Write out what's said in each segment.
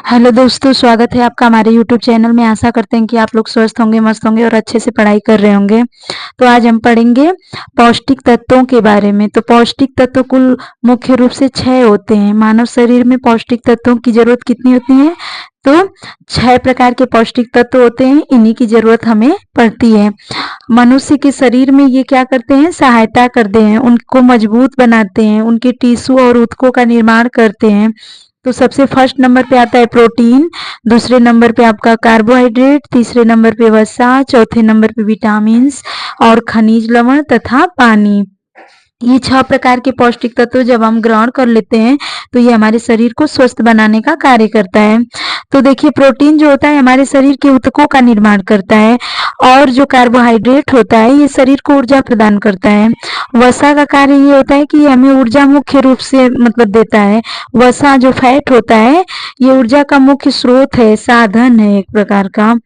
Hello दोस्तों, स्वागत है आपका हमारे यूट्यूब चैनल में। आशा करते हैं कि आप लोग स्वस्थ होंगे, मस्त होंगे और अच्छे से पढ़ाई कर रहे होंगे। तो आज हम पढ़ेंगे पौष्टिक तत्वों के बारे में। तो पौष्टिक तत्व कुल मुख्य रूप से 6 होते हैं। मानव शरीर में पौष्टिक तत्वों की जरूरत कितनी होती है? तो 6 प्रकार के पौष्टिक तत्व होते हैं, इन्हीं की जरूरत हमें पड़ती है। मनुष्य के शरीर में ये क्या करते हैं? सहायता करते हैं, उनको मजबूत बनाते हैं, उनके टिश्यू और ऊतकों का निर्माण करते हैं। तो सबसे फर्स्ट नंबर पे आता है प्रोटीन, दूसरे नंबर पे आपका कार्बोहाइड्रेट, तीसरे नंबर पे वसा, चौथे नंबर पे विटामिन और खनिज लवण तथा पानी। ये 6 प्रकार के पौष्टिक तत्व जब हम ग्रहण कर लेते हैं तो ये हमारे शरीर को स्वस्थ बनाने का कार्य करता है। तो देखिए, प्रोटीन जो होता है हमारे शरीर के ऊतकों का निर्माण करता है, और जो कार्बोहाइड्रेट होता है ये शरीर को ऊर्जा प्रदान करता है। वसा का कार्य ये होता है कि ये हमें ऊर्जा मुख्य रूप से देता है। वसा जो फैट होता है ये ऊर्जा का मुख्य स्रोत है, साधन है एक प्रकार का।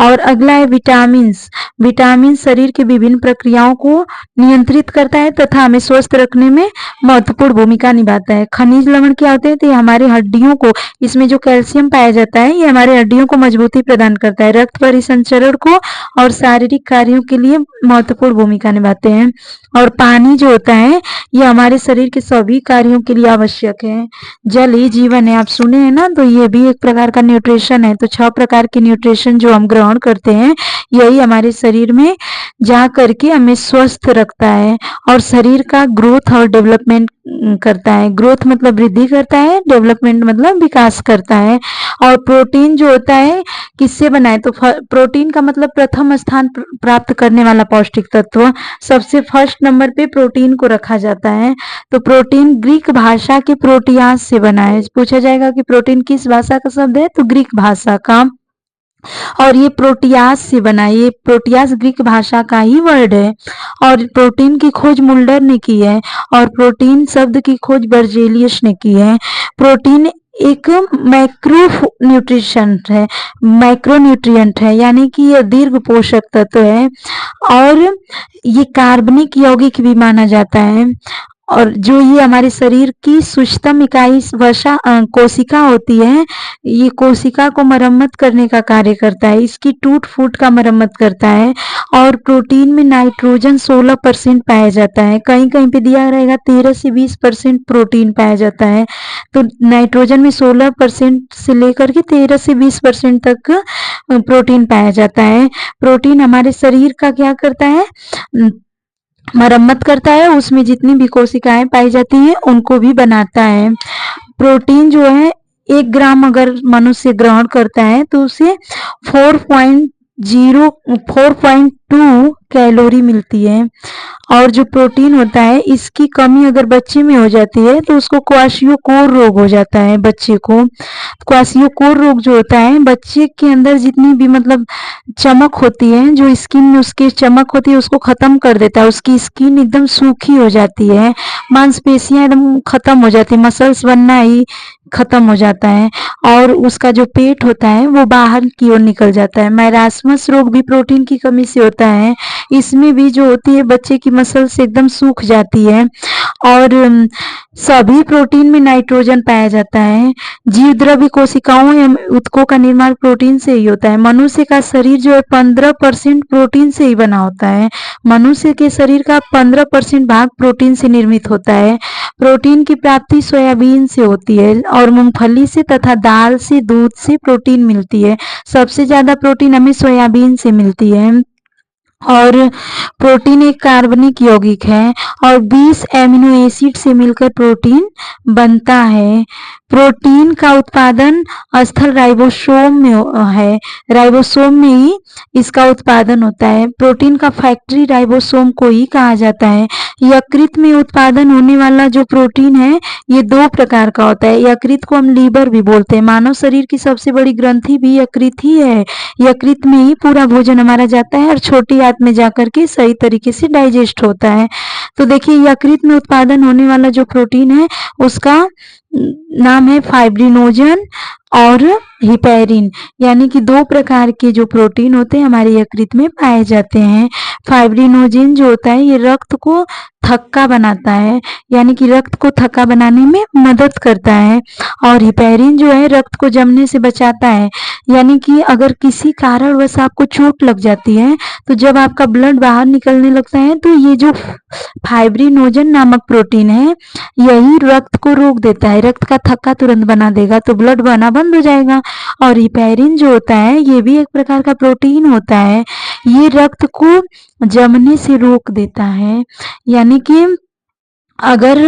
और अगला है विटामिन। विटामिन शरीर की विभिन्न प्रक्रियाओं को नियंत्रित करता है तथा हमें स्वस्थ रखने में महत्वपूर्ण भूमिका निभाता है। खनिज लवण क्या होते हैं? तो ये हमारी हड्डियों को, इसमें जो कैल्शियम पाया जाता है ये हमारे हड्डियों को मजबूती प्रदान करता है, रक्त परिसंचरण को और शारीरिक कार्यों के लिए महत्वपूर्ण भूमिका निभाते हैं। और पानी जो होता है ये हमारे शरीर के सभी कार्यों के लिए आवश्यक है। जल ही जीवन है, आप सुने हैं ना, तो ये भी एक प्रकार का न्यूट्रिशन है। तो 6 प्रकार के न्यूट्रिशन जो हम ग्रहण करते हैं यही हमारे शरीर में जा करके हमें स्वस्थ रखता है और शरीर का ग्रोथ और डेवलपमेंट करता है। ग्रोथ मतलब वृद्धि करता है, डेवलपमेंट मतलब विकास करता है। और प्रोटीन जो होता है किससे बना है? तो प्रोटीन का मतलब प्रथम स्थान प्राप्त करने वाला पौष्टिक तत्व, सबसे फर्स्ट नंबर पे प्रोटीन को रखा जाता है। तो प्रोटीन ग्रीक भाषा के प्रोटियास से बना है। पूछा जाएगा कि प्रोटीन किस भाषा का शब्द है? तो ग्रीक भाषा का। और ये प्रोटियास से बना है, ये प्रोटियास ग्रीक भाषा का ही वर्ड है। और प्रोटीन की खोज मुल्डर ने की है और प्रोटीन शब्द की खोज बर्जेलियस ने की है। प्रोटीन एक मैक्रो न्यूट्रिशन है, मैक्रोन्यूट्रिएंट है, यानी कि ये दीर्घ पोषक तत्व है और ये कार्बनिक यौगिक भी माना जाता है। और जो ये हमारे शरीर की सूक्ष्म इकाई वसा कोशिका होती है, ये कोशिका को मरम्मत करने का कार्य करता है, इसकी टूट फूट का मरम्मत करता है। और प्रोटीन में नाइट्रोजन 16% पाया जाता है, कहीं कहीं पे दिया रहेगा 13 से 20% प्रोटीन पाया जाता है। तो नाइट्रोजन में 16% से लेकर के 13 से 20% तक प्रोटीन पाया जाता है। प्रोटीन हमारे शरीर का क्या करता है? मरम्मत करता है, उसमें जितनी भी कोशिकाएं पाई जाती हैं उनको भी बनाता है। प्रोटीन जो है 1 ग्राम अगर मनुष्य ग्रहण करता है तो उसे 4.2 कैलोरी मिलती है। और जो प्रोटीन होता है इसकी कमी अगर बच्चे में हो जाती है तो उसको क्वाशियोकोर रोग हो जाता है बच्चे को। क्वाशियोकोर रोग जो होता है, बच्चे के अंदर जितनी भी चमक होती है, जो स्किन में उसकी चमक होती है उसको खत्म कर देता है, उसकी स्किन एकदम सूखी हो जाती है, मांसपेशियां एकदम खत्म हो जाती है, मसल्स बनना ही खत्म हो जाता है और उसका जो पेट होता है वो बाहर की ओर निकल जाता है। मैरास्मस रोग भी प्रोटीन की कमी से होता है, इसमें भी जो होती है बच्चे की मसल्स एकदम सूख जाती है। और सभी प्रोटीन में नाइट्रोजन पाया जाता है। जीवद्रव्य कोशिकाओं या ऊतकों का निर्माण प्रोटीन से ही होता है। मनुष्य का शरीर जो है 15% प्रोटीन से ही बना होता है। मनुष्य के शरीर का 15% भाग प्रोटीन से निर्मित होता है। प्रोटीन की प्राप्ति सोयाबीन से होती है और मूंगफली से तथा दाल से, दूध से प्रोटीन मिलती है। सबसे ज्यादा प्रोटीन हमें सोयाबीन से मिलती है। और प्रोटीन एक कार्बनिक यौगिक है और 20 एमिनो एसिड से मिलकर प्रोटीन बनता है। प्रोटीन का उत्पादन स्थल राइबोसोम में है, राइबोसोम में ही इसका उत्पादन होता है। प्रोटीन का फैक्ट्री राइबोसोम को ही कहा जाता है। यकृत में उत्पादन होने वाला जो प्रोटीन है ये 2 प्रकार का होता है। यकृत को हम लीवर भी बोलते हैं। मानव शरीर की सबसे बड़ी ग्रंथि भी यकृत ही है। यकृत में ही पूरा भोजन हमारा जाता है और छोटी आंत में जाकर के सही तरीके से डाइजेस्ट होता है। तो देखिए, यकृत में उत्पादन होने वाला जो प्रोटीन है उसका नाम है फाइब्रिनोजन और हिपैरिन, यानी कि 2 प्रकार के जो प्रोटीन होते हैं हमारे यकृत में पाए जाते हैं। फाइब्रिनोजेन जो होता है ये रक्त को थक्का बनाता है, यानी कि रक्त को थक्का बनाने में मदद करता है। और हिपैरिन जो है रक्त को जमने से बचाता है, यानी कि अगर किसी कारणवश आपको चोट लग जाती है तो जब आपका ब्लड बाहर निकलने लगता है तो ये जो फाइब्रिनोजन नामक प्रोटीन है यही रक्त को रोक देता है, रक्त का थक्का तुरंत बना देगा तो ब्लड बहना बंद हो जाएगा। और हिपैरिन जो होता है ये भी एक प्रकार का प्रोटीन होता है, ये रक्त को जमने से रोक देता है, यानी कि अगर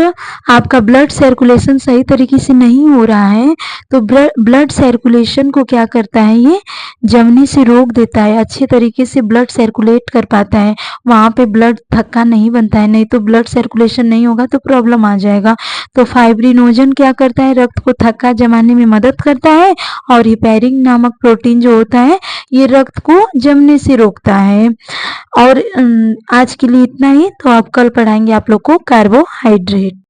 आपका ब्लड सर्कुलेशन सही तरीके से नहीं हो रहा है तो ब्लड सर्कुलेशन को क्या करता है, ये जमने से रोक देता है, अच्छे तरीके से ब्लड सर्कुलेट कर पाता है, वहाँ पे ब्लड थक्का नहीं बनता है, नहीं तो ब्लड सर्कुलेशन नहीं होगा तो प्रॉब्लम आ जाएगा। तो फाइब्रिनोजन क्या करता है, रक्त को थक्का जमाने में मदद करता है और हिपैरिन नामक प्रोटीन जो होता है ये रक्त को जमने से रोकता है। और आज के लिए इतना ही, तो आप कल पढ़ाएंगे आप लोग को कार्बोहाइड्रेट।